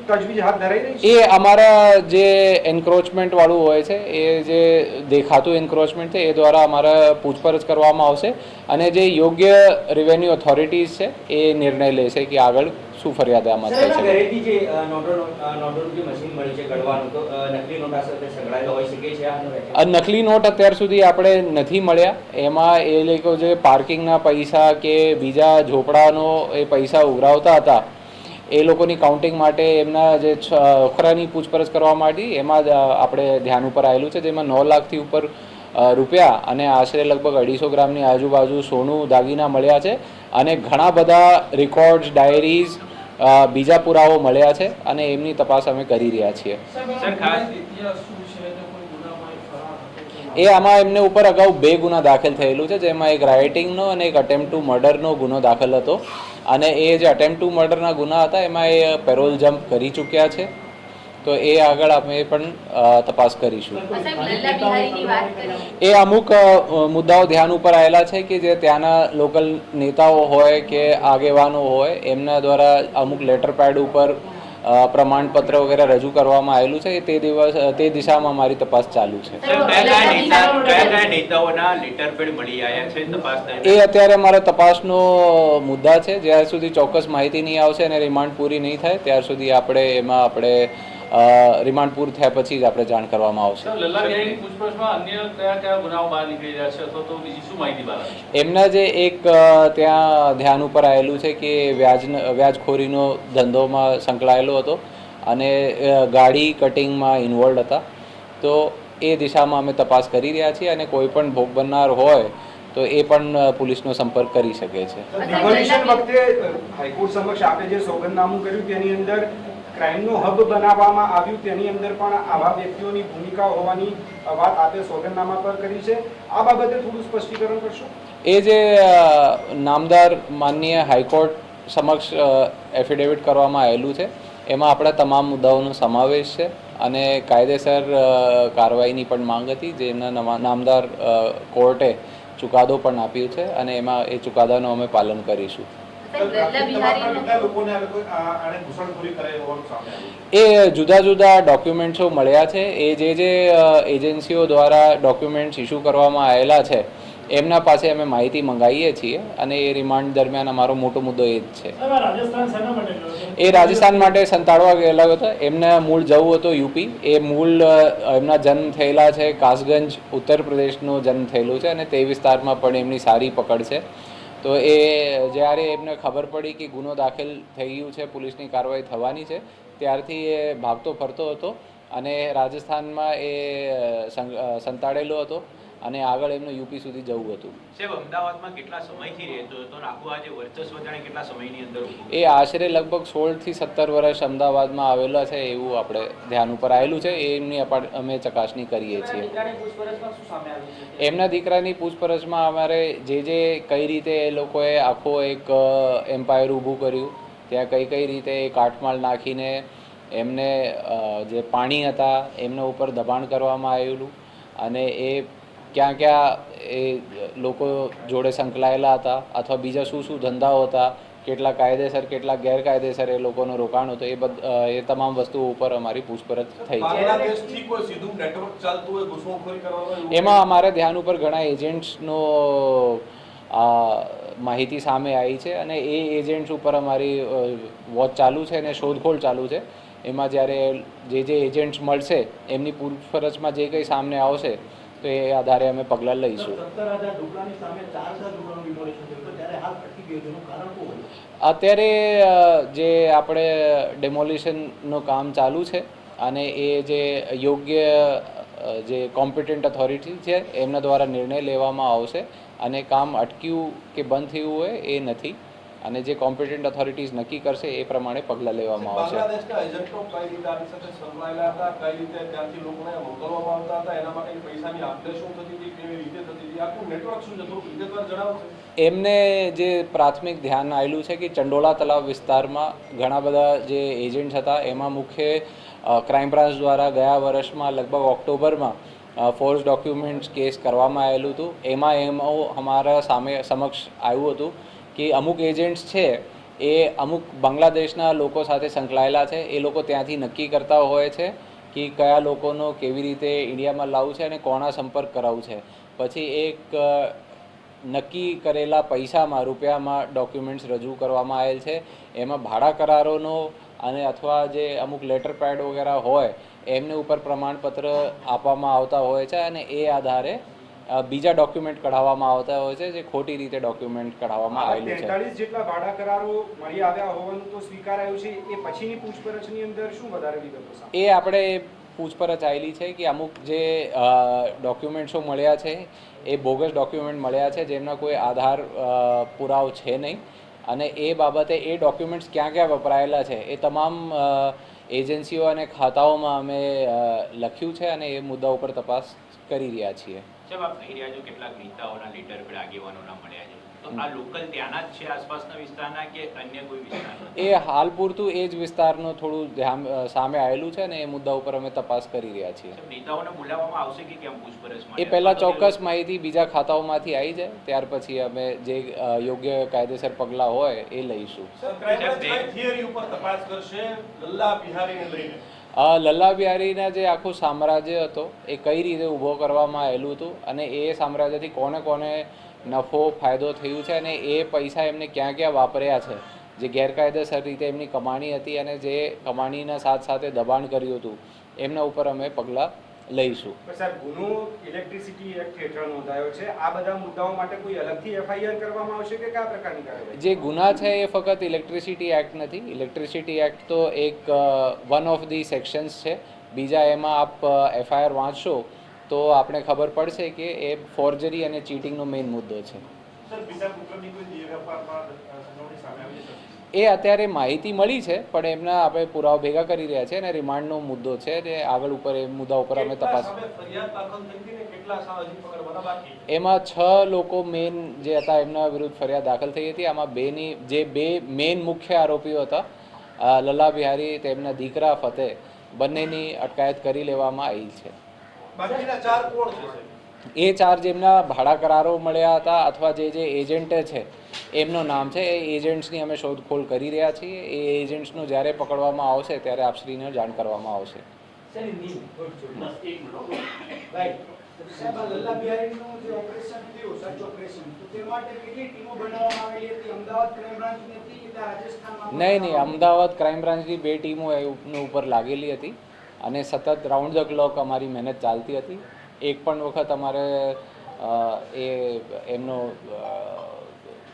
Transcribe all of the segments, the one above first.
તજવીજ હાથ ધરાઈ રહી છે? એ અમારા જે એન્ક્રોચમેન્ટવાળું હોય છે એ જે દેખાતું એન્ક્રોચમેન્ટ છે એ દ્વારા અમારે પૂછપરછ કરવામાં આવશે અને જે યોગ્ય રેવન્યુ ઓથોરિટીઝ છે એ નિર્ણય લેશે કે આગળ શું ફરિયાદ આમાં થઈ શકે. ઘરેથી જે નોટોનું જે મશીન મળી છે ઘડવાનું, તો નકલી નોટ સાથે સંકળાયેલો હોઈ શકે છે? નકલી નોટ અત્યાર સુધી આપણે નથી મળ્યા. એમાં એ લોકો જે પાર્કિંગના પૈસા કે બીજા ઝોપડાનો એ પૈસા ઉઘરાવતા હતા એ લોકોની કાઉન્ટિંગ માટે એમના જે છોકરાની પૂછપરછ કરવા માટે એમાં આપણે ધ્યાન ઉપર આવેલું છે, જેમાં 9 લાખથી ઉપર રૂપિયા અને આશરે લગભગ 250 ગ્રામની આજુબાજુ સોનું દાગીના મળ્યા છે અને ઘણા બધા રેકોર્ડ્સ, ડાયરીઝ, બીજા પુરાવો મળ્યા છે અને એમની તપાસ અમે કરી રહ્યા છીએ. એ આમાં એમને ઉપર અગાઉ 2 ગુના દાખલ થયેલું છે, જેમાં એક રાઇટિંગનો અને એક અટેમ્પ્ટ ટુ મર્ડરનો ગુનો દાખલ હતો અને એ જે અટેમ્પ્ટ ટુ મર્ડરના ગુના હતા એમાં એ પેરોલ જમ્પ કરી ચૂક્યા છે. તો એ આગળ અમે પણ તપાસ કરીશું. એ અમુક મુદ્દાઓ ધ્યાન ઉપર આવેલા છે કે જે ત્યાંના લોકલ નેતાઓ હોય કે આગેવાનો હોય એમના દ્વારા અમુક લેટર પેડ ઉપર પ્રમાણપત્ર વગેરે રજૂ કરવામાં આવેલું છે. તે દિશામાં અમારી તપાસ ચાલુ છે. એ અત્યારે અમારા તપાસનો મુદ્દા છે. જ્યાર સુધી ચોક્કસ માહિતી નહીં આવશે અને રિમાન્ડ પૂરી નહીં થાય ત્યાર સુધી આપણે રિમાન્ડ પૂરું થયા પછી જ આપણે જાણ કરવામાં આવશે. એમના જે એક ત્યાં ધ્યાન ઉપર આવેલું છે કે વ્યાજખોરીનો ધંધોમાં સંકળાયેલો હતો અને ગાડી કટિંગમાં ઇન્વોલ્વ હતા. તો એ દિશામાં અમે તપાસ કરી રહ્યા છીએ અને કોઈ પણ ભોગ બનનાર હોય તો એ પણ પોલીસનો સંપર્ક કરી શકે છે. ડિમોલિશન વખતે હાઈકોર્ટ સમક્ષ આપે જે સોગંદનામું કર્યું તેની અંદર ક્રાઇમનો હબ બનાવવામાં આવ્યું, તેની અંદર પણ આવા વ્યક્તિઓની ભૂમિકા હોવાની વાત આપે સોગંદનામા પર કરી છે. આ બાબતે થોડું સ્પષ્ટીકરણ કરશો? એ જે નામદાર માનનીય હાઈકોર્ટ સમક્ષ એફિડેવિટ કરવામાં આવેલું છે એમાં આપણા તમામ મુદ્દાઓનો સમાવેશ છે અને કાયદેસર કાર્યવાહીની પણ માંગ હતી, જેના નામદાર કોર્ટે ચુકાદો પણ આપ્યું છે અને એમાં એ ચુકાદાનું અમે પાલન કરીશું. એ જુદા જુદા ડોક્યુમેન્ટ્સો મળ્યા છે. એ જે એજન્સીઓ દ્વારા ડોક્યુમેન્ટ્સ ઇસ્યુ કરવામાં આવેલા છે એમના પાસે અમે માહિતી મંગાવીએ છીએ અને એ રિમાન્ડ દરમિયાન અમારો મોટો મુદ્દો એ જ છે. એ રાજસ્થાન માટે સંતાડવા ગયેલા હતા. એમને મૂળ જવું હતું યુપી. એ મૂળ એમના જન્મ થયેલા છે કાસગંજ, ઉત્તર પ્રદેશનો જન્મ થયેલું છે અને તે વિસ્તારમાં પણ એમની સારી પકડ છે. તો એ જ્યારે એમને ખબર પડી કે ગુનો દાખલ થઈ ગયું છે, પોલીસની કાર્યવાહી થવાની છે, ત્યારથી એ ભાગતો ફરતો હતો અને રાજસ્થાનમાં એ સંતાડેલો હતો અને આગળ એમને યુપી સુધી જવું હતું. અમદાવાદમાં કેટલા સમયથી રહેતો હતો અને આખું આ જે વર્ચસ્વ જાણે કેટલા સમયની અંદર? એ આશરે લગભગ 16 થી 17 વર્ષ અમદાવાદમાં આવેલા છે એવું આપણે ધ્યાન ઉપર આવેલું છે. એમની અમે ચકાસણી કરીએ છીએ. એમના દીકરાની પૂછપરછમાં અમારે જે કઈ રીતે એ લોકોએ આખો એક એમ્પાયર ઊભું કર્યું, ત્યાં કઈ રીતે એ કાટમાળ નાખીને એમને જે પાણી હતા એમના ઉપર દબાણ કરવામાં આવેલું અને એ ક્યાં એ લોકો જોડે સંકળાયેલા હતા અથવા બીજા શું ધંધાઓ હતા, કેટલા કાયદેસર કેટલા ગેરકાયદેસર એ લોકોનું રોકાણ હતું, એ તમામ વસ્તુઓ ઉપર અમારી પૂછપરછ થઈ છે. એમાં અમારે ધ્યાન ઉપર ઘણા એજન્ટ્સનો માહિતી સામે આવી છે અને એ એજન્ટ્સ ઉપર અમારી વોચ ચાલુ છે અને શોધખોળ ચાલુ છે. એમાં જ્યારે જે એજન્ટ્સ મળશે એમની પૂછપરછમાં જે કંઈ સામે આવશે તો એ આધારે અમે પગલાં લઈશું. અત્યારે જે આપણે ડેમોલિશનનું કામ ચાલુ છે અને એ જે યોગ્ય જે કોમ્પિટન્ટ ઓથોરિટી છે એમના દ્વારા નિર્ણય લેવામાં આવશે અને કામ અટક્યું કે બંધ થયું હોય એ નથી અને જે કોમ્પિટન્ટ ઓથોરિટીઝ નક્કી કરશે એ પ્રમાણે પગલાં લેવામાં આવશે. એમને જે પ્રાથમિક ધ્યાન આવેલું છે કે ચંડોળા તલાવ વિસ્તારમાં ઘણા બધા જે એજન્ટ્સ હતા એમાં મુખ્ય ક્રાઇમ બ્રાન્ચ દ્વારા ગયા વર્ષમાં લગભગ ઓક્ટોબરમાં ફોર્સ ડોક્યુમેન્ટ્સ કેસ કરવામાં આવેલું હતું. એમાં અમારા સમક્ષ આવ્યું હતું કે અમુક એજન્ટ્સ છે એ અમુક બાંગ્લાદેશના લોકો સાથે સંકળાયેલા છે. એ લોકો ત્યાંથી નક્કી કરતા હોય છે કે કયા લોકોનો કેવી રીતે ઇન્ડિયામાં લાવવું છે અને કોના સંપર્ક કરાવવું છે. પછી એક નક્કી કરેલા પૈસામાં રૂપિયામાં ડોક્યુમેન્ટ્સ રજૂ કરવામાં આવેલ છે. એમાં ભાડા કરારોનો અને અથવા જે અમુક લેટર પેડ વગેરે હોય એમને ઉપર પ્રમાણપત્ર આપવામાં આવતા હોય છે અને એ આધારે બીજા ડોક્યુમેન્ટ કઢાવવામાં આવતા હોય છે જે ખોટી રીતે ડોક્યુમેન્ટ કઢાવવામાં આવેલું છે. 43 જેટલા ભાડા કરારો મળી આવ્યા હોવાનું તો સ્વીકારાયું છે. એ પછીની પૂછપરછની અંદર શું વધારે વિગતો સામે? એ આપણે પૂછપરછ આવેલી છે કે અમુક જે ડોક્યુમેન્ટ્સો મળ્યા છે એ બોગસ ડોક્યુમેન્ટ મળ્યા છે જેમના કોઈ આધાર પુરાવો છે નહીં અને એ બાબતે એ ડોક્યુમેન્ટ્સ ક્યાં ક્યાં વપરાયેલા છે એ તમામ એજન્સીઓ અને ખાતાઓમાં અમે લખ્યું છે અને એ મુદ્દા ઉપર તપાસ કરી રહ્યા છીએ. સાહેબ, આપ કહી રહ્યા છો કેટલાક નેતાઓના લેટર પેડ આગેવાનોના મળ્યા છે, તો આ લોકલ ત્યાંના જ છે, આસપાસના વિસ્તારના કે અન્ય કોઈ વિસ્તારના? એ હાલ પૂરતું એ જ વિસ્તારનું થોડું ધ્યાન સામે આવેલું છે અને એ મુદ્દા ઉપર અમે તપાસ કરી રહ્યા છીએ. સાહેબ, નેતાઓને બોલાવવામાં આવશે કે કેમ પૂછપરછમાં? એ પહેલાં ચોક્કસ માહિતી બીજા ખાતાઓમાંથી આવી જાય ત્યાર પછી અમે જે યોગ્ય કાયદેસર પગલાં હોય એ લઈશું. લલ્લા બિહારીના જે આખું સામ્રાજ્ય હતો એ કઈ રીતે ઊભો કરવામાં આવેલું હતું અને એ સામ્રાજ્યથી કોને કોને નફો ફાયદો થયું છે અને એ પૈસા એમને ક્યાં ક્યાં વાપર્યા છે, જે ગેરકાયદેસર રીતે એમની કમાણી હતી અને જે કમાણીના સાથ સાથે દબાણ કર્યું હતું એમના ઉપર અમે પગલાં લઈશું. સાહેબ, ગુનો ઇલેક્ટ્રિસિટી એક્ટ હેઠળ નોંધાયો છે. આ બધા મુદ્દાઓ માટે કોઈ અલગથી એફઆઈઆર કરવામાં આવશે કે કયા પ્રકારની કાર્યવાહી? જે ગુના છે એ ફક્ત ઇલેક્ટ્રિસિટી એક્ટ નથી. ઇલેક્ટ્રિસિટી એક્ટ તો એક વન ઓફ ધી સેક્શન્સ છે. બીજા એમાં આપ એફઆઈઆર વાંચશો તો આપણે ખબર પડશે કે એ ફોર્જરી અને ચીટિંગનો મેઇન મુદ્દો છે. એ અત્યારે માહિતી મળી છે પણ એમના આપણે પુરાવા ભેગા કરી રહ્યા છે અને રિમાન્ડનો મુદ્દો છે તે આગળ ઉપર એ મુદ્દા ઉપર અમે તપાસ. એમાં 6 લોકો મેઇન જે હતા એમના વિરુદ્ધ ફરિયાદ દાખલ થઈ હતી. આમાં બે મેઇન મુખ્ય આરોપીઓ હતા લલ્લા બિહારી તેમના દીકરા ફતેહ, બંનેની અટકાયત કરી લેવામાં આવી છે. એ 4 જેમના ભાડા કરારો મળ્યા હતા અથવા જે એજન્ટે છે એમનું નામ છે. એ એજન્ટ્સની અમે શોધખોળ કરી રહ્યા છીએ. એ એજન્ટ્સનું જ્યારે પકડવામાં આવશે ત્યારે આપશ્રીને જાણ કરવામાં આવશે. લલ્લા બિહારીનું જે ઓપરેશન થયું, સર્ચ ઓપરેશન, તો તે માટે કેટલી ટીમો બનાવવામાં આવેલી હતી? અમદાવાદ ક્રાઇમ બ્રાન્ચની હતી કે રાજસ્થાનમાં? નહીં, અમદાવાદ ક્રાઇમ બ્રાન્ચની 2 ટીમો એની ઉપર લાગેલી હતી અને સતત રાઉન્ડ ધ ક્લોક અમારી મહેનત ચાલતી હતી. એક પણ વખત અમારે એમનો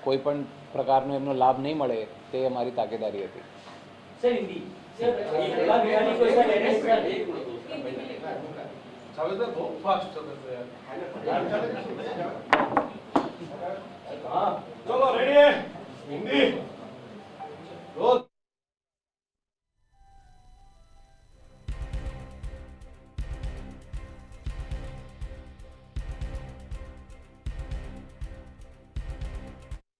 કોઈ પણ પ્રકારનો એમનો લાભ નહીં મળે તે અમારી તાકેદારી હતી. ચલો રેડી હિન્દી રોજ